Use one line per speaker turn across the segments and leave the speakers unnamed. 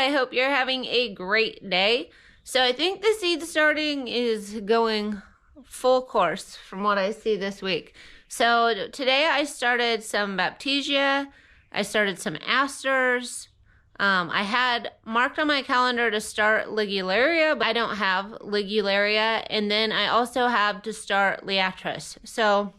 I hope you're having a great day. So I think the seed starting is going full course from what I see this week. So today I started some Baptisia, I started some asters. I had marked on my calendar to start Ligularia, but I don't have Ligularia. And then I also have to start Liatris. So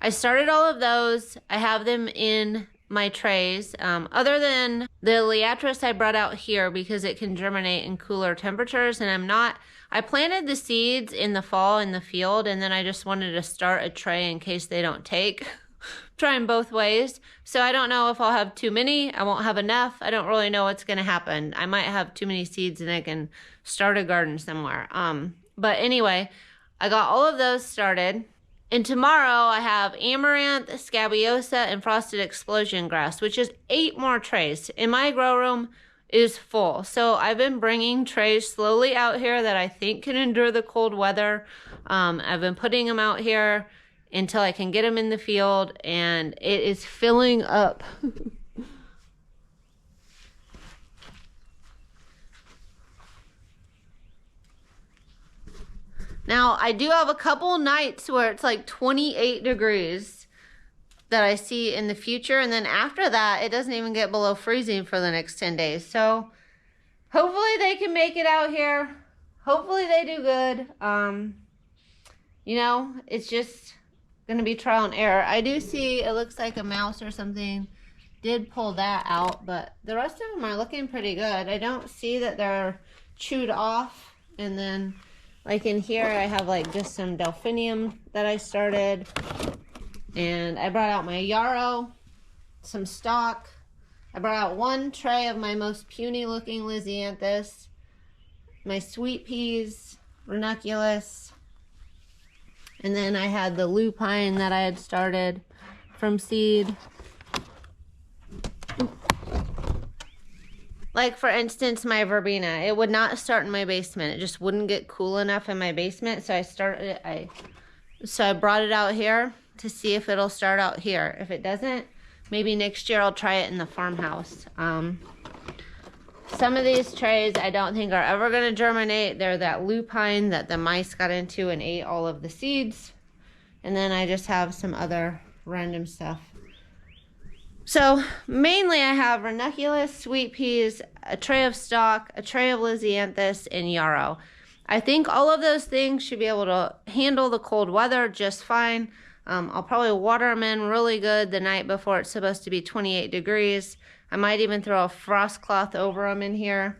I started all of those. I have them in my trays. Other than the Liatris I brought out here because it can germinate in cooler temperatures, and I planted the seeds in the fall in the field, and then I just wanted to start a tray in case they don't take. Trying both ways. So I don't know if I'll have too many. I won't have enough. I don't really know what's going to happen. I might have too many seeds and I can start a garden somewhere. But anyway, I got all of those started. And tomorrow I have amaranth, scabiosa, and frosted explosion grass, which is 8 more trays. And my grow room is full. So I've been bringing trays slowly out here that I think can endure the cold weather. I've been putting them out here until I can get them in the field, and it is filling up. Now, I do have a couple nights where it's like 28 degrees that I see in the future, and then after that, it doesn't even get below freezing for the next 10 days. So hopefully they can make it out here. Hopefully they do good. You know, it's just gonna be trial and error. I do see it looks like a mouse or something did pull that out, but the rest of them are looking pretty good. I don't see that they're chewed off. And then like in here I have like just some delphinium that I started, and I brought out my yarrow, some stock. I brought out 1 tray of my most puny looking lisianthus, my sweet peas, ranunculus. And then I had the lupine that I had started from seed. Like for instance, my verbena, it would not start in my basement. It just wouldn't get cool enough in my basement. So I brought it out here to see if it'll start out here. If it doesn't, maybe next year I'll try it in the farmhouse. Some of these trays I don't think are ever going to germinate. They're that lupine that the mice got into and ate all of the seeds. And then I just have some other random stuff. So mainly I have ranunculus, sweet peas, a tray of stock, a tray of lisianthus, and yarrow. I think all of those things should be able to handle the cold weather just fine. I'll probably water them in really good the night before it's supposed to be 28 degrees. I might even throw a frost cloth over them in here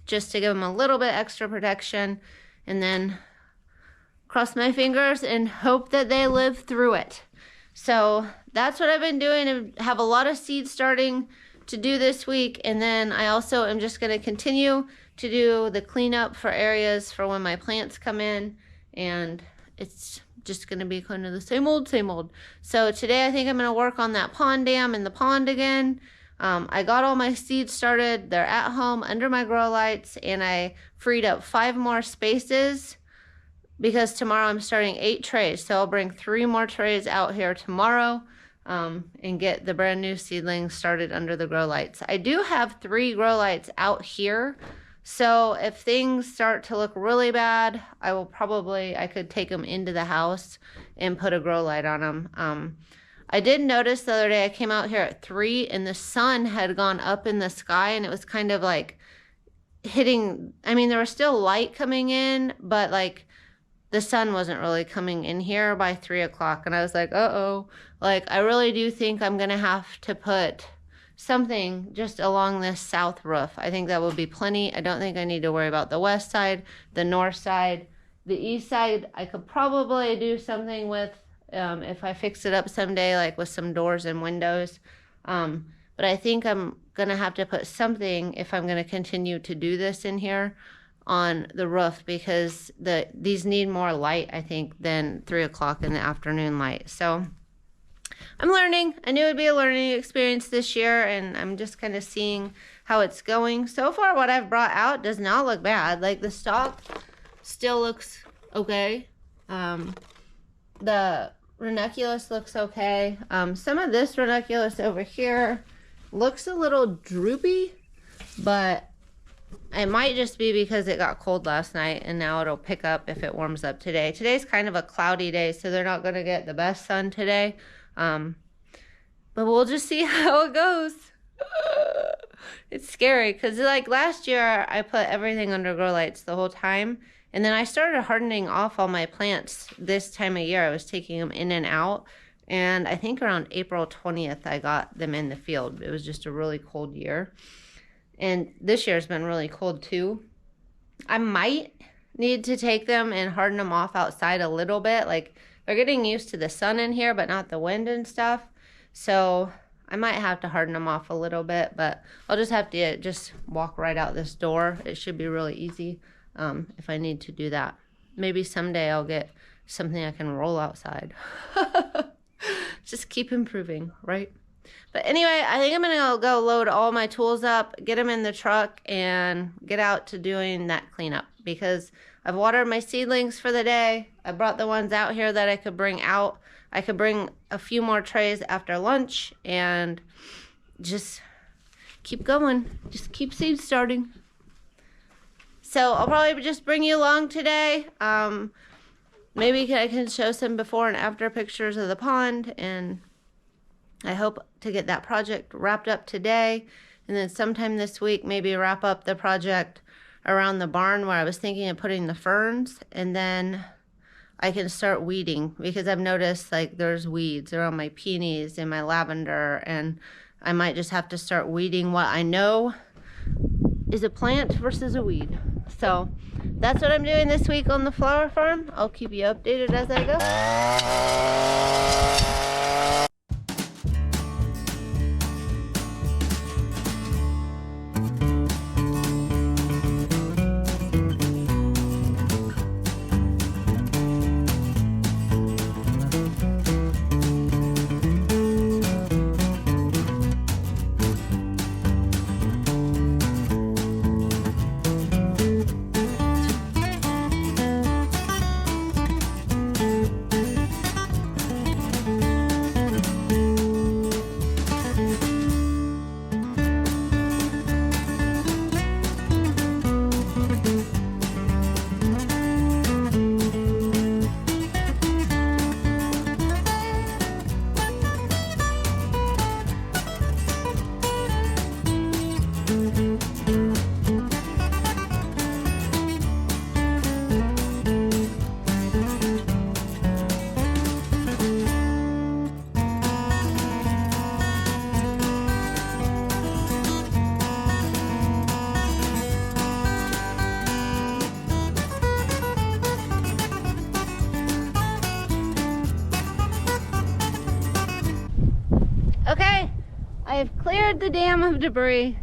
just to give them a little bit extra protection, and then cross my fingers and hope that they live through it. So that's what I've been doing. I have a lot of seeds starting to do this week, and then I also am just going to continue to do the cleanup for areas for when my plants come in, and it's just going to be kind of the same old, same old. So today I think I'm going to work on that pond dam in the pond again. I got all my seeds started. They're at home under my grow lights, and I freed up 5 more spaces because tomorrow I'm starting 8 trays. So I'll bring 3 more trays out here tomorrow and get the brand new seedlings started under the grow lights. I do have 3 grow lights out here. So if things start to look really bad, I could take them into the house and put a grow light on them. I did notice the other day I came out here at 3 and the sun had gone up in the sky, and it was kind of like hitting, I mean, there was still light coming in, but like the sun wasn't really coming in here by 3 o'clock. And I was like, uh-oh, like I really do think I'm going to have to put something just along this south roof. I think that will be plenty. I don't think I need to worry about the west side, the north side, the east side. I could probably do something with if I fix it up someday, like with some doors and windows. But I think I'm going to have to put something, if I'm going to continue to do this in here, on the roof, because these need more light, I think, than 3 o'clock in the afternoon light. So I'm learning. I knew it would be a learning experience this year, and I'm just kind of seeing how it's going. So far, what I've brought out does not look bad. Like the stock still looks okay. The ranunculus looks okay. Some of this ranunculus over here looks a little droopy. but it might just be because it got cold last night and now it'll pick up if it warms up today. Today's kind of a cloudy day, so they're not going to get the best sun today. But we'll just see how it goes. It's scary because like last year I put everything under grow lights the whole time. And then I started hardening off all my plants this time of year. I was taking them in and out. And I think around April 20th, I got them in the field. It was just a really cold year. And this year's been really cold too. I might need to take them and harden them off outside a little bit. Like they're getting used to the sun in here, but not the wind and stuff. So I might have to harden them off a little bit, but I'll just have to just walk right out this door. It should be really easy if I need to do that. Maybe someday I'll get something I can roll outside. Just keep improving, right? But anyway, I think I'm going to go load all my tools up, get them in the truck, and get out to doing that cleanup. Because I've watered my seedlings for the day. I brought the ones out here that I could bring out. I could bring a few more trays after lunch and just keep going. Just keep seed starting. So I'll probably just bring you along today. Maybe I can show some before and after pictures of the pond, and I hope to get that project wrapped up today, and then sometime this week maybe wrap up the project around the barn where I was thinking of putting the ferns, and then I can start weeding because I've noticed like there's weeds around my peonies and my lavender, and I might just have to start weeding what I know is a plant versus a weed. So that's what I'm doing this week on the flower farm. I'll keep you updated as I go. Okay, I have cleared the dam of debris.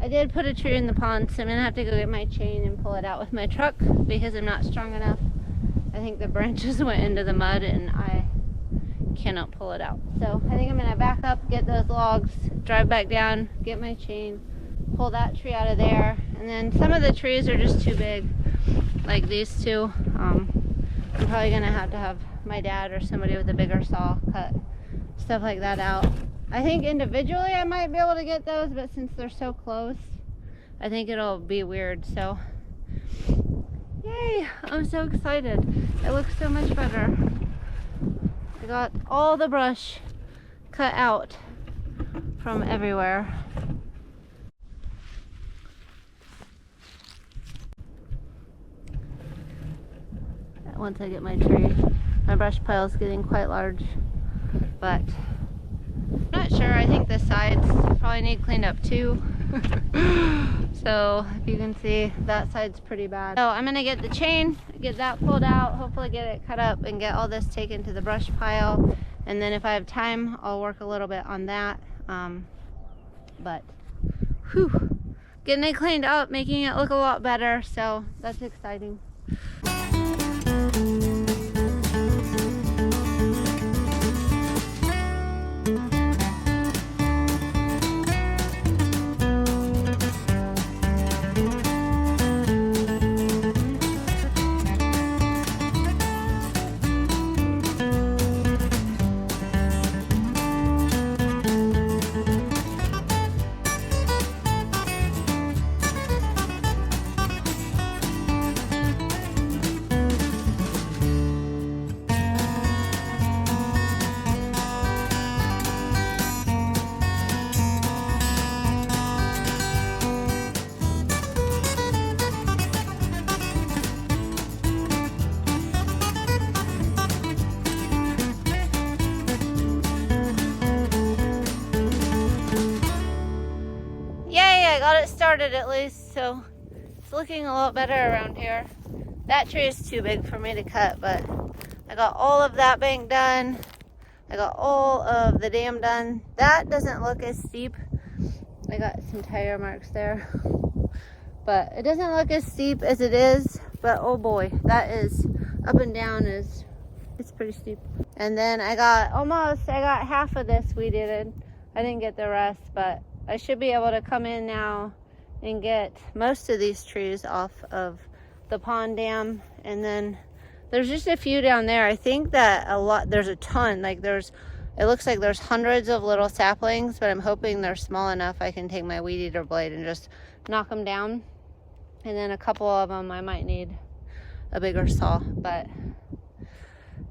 I did put a tree in the pond, so I'm gonna have to go get my chain and pull it out with my truck because I'm not strong enough. I think the branches went into the mud and I cannot pull it out. So I think I'm gonna back up, get those logs, drive back down, get my chain, pull that tree out of there. And then some of the trees are just too big, like these two. I'm probably gonna have to have my dad or somebody with a bigger saw cut stuff like that out. I think individually I might be able to get those, but since they're so close, I think it'll be weird. So, yay! I'm so excited. It looks so much better. I got all the brush cut out from everywhere. Once I get my tree, my brush pile is getting quite large, but I'm not sure. I think the sides probably need cleaned up too. So if you can see, that side's pretty bad. So I'm gonna get the chain, get that pulled out, hopefully get it cut up and get all this taken to the brush pile. And then if I have time, I'll work a little bit on that. But whew, getting it cleaned up, making it look a lot better. So that's exciting. I got it started at least, so it's looking a lot better around here. That tree is too big for me to cut, but I got all of that bank done. I got all of the dam done. That doesn't look as steep. I got some tire marks there. But it doesn't look as steep as it is. But oh boy, that is up and down it's pretty steep. And then I got half of this weeded. I didn't get the rest, but I should be able to come in now and get most of these trees off of the pond dam. And then there's just a few down there. I think that there's a ton, like it looks like there's hundreds of little saplings, but I'm hoping they're small enough I can take my weed eater blade and just knock them down. And then a couple of them I might need a bigger saw, but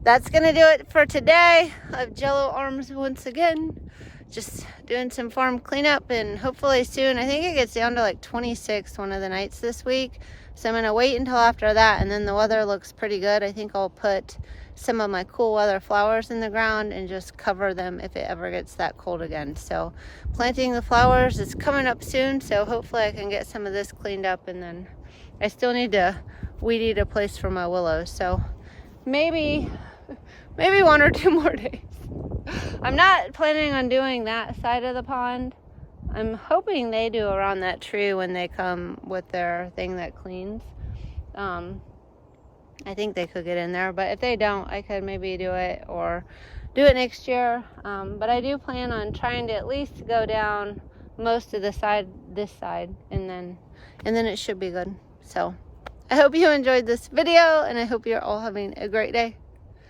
that's gonna do it for today. I have jello arms once again. Just doing some farm cleanup, and hopefully soon, I think it gets down to like 26 one of the nights this week. So I'm gonna wait until after that, and then the weather looks pretty good. I think I'll put some of my cool weather flowers in the ground and just cover them if it ever gets that cold again. So planting the flowers is coming up soon, so hopefully I can get some of this cleaned up, and then I still need to weed eat a place for my willows. So maybe 1 or 2 more days. I'm not planning on doing that side of the pond. I'm hoping they do around that tree when they come with their thing that cleans. I think they could get in there, but if they don't, I could maybe do it or do it next year. But I do plan on trying to at least go down most of the side, this side, and then it should be good. So I hope you enjoyed this video, and I hope you're all having a great day.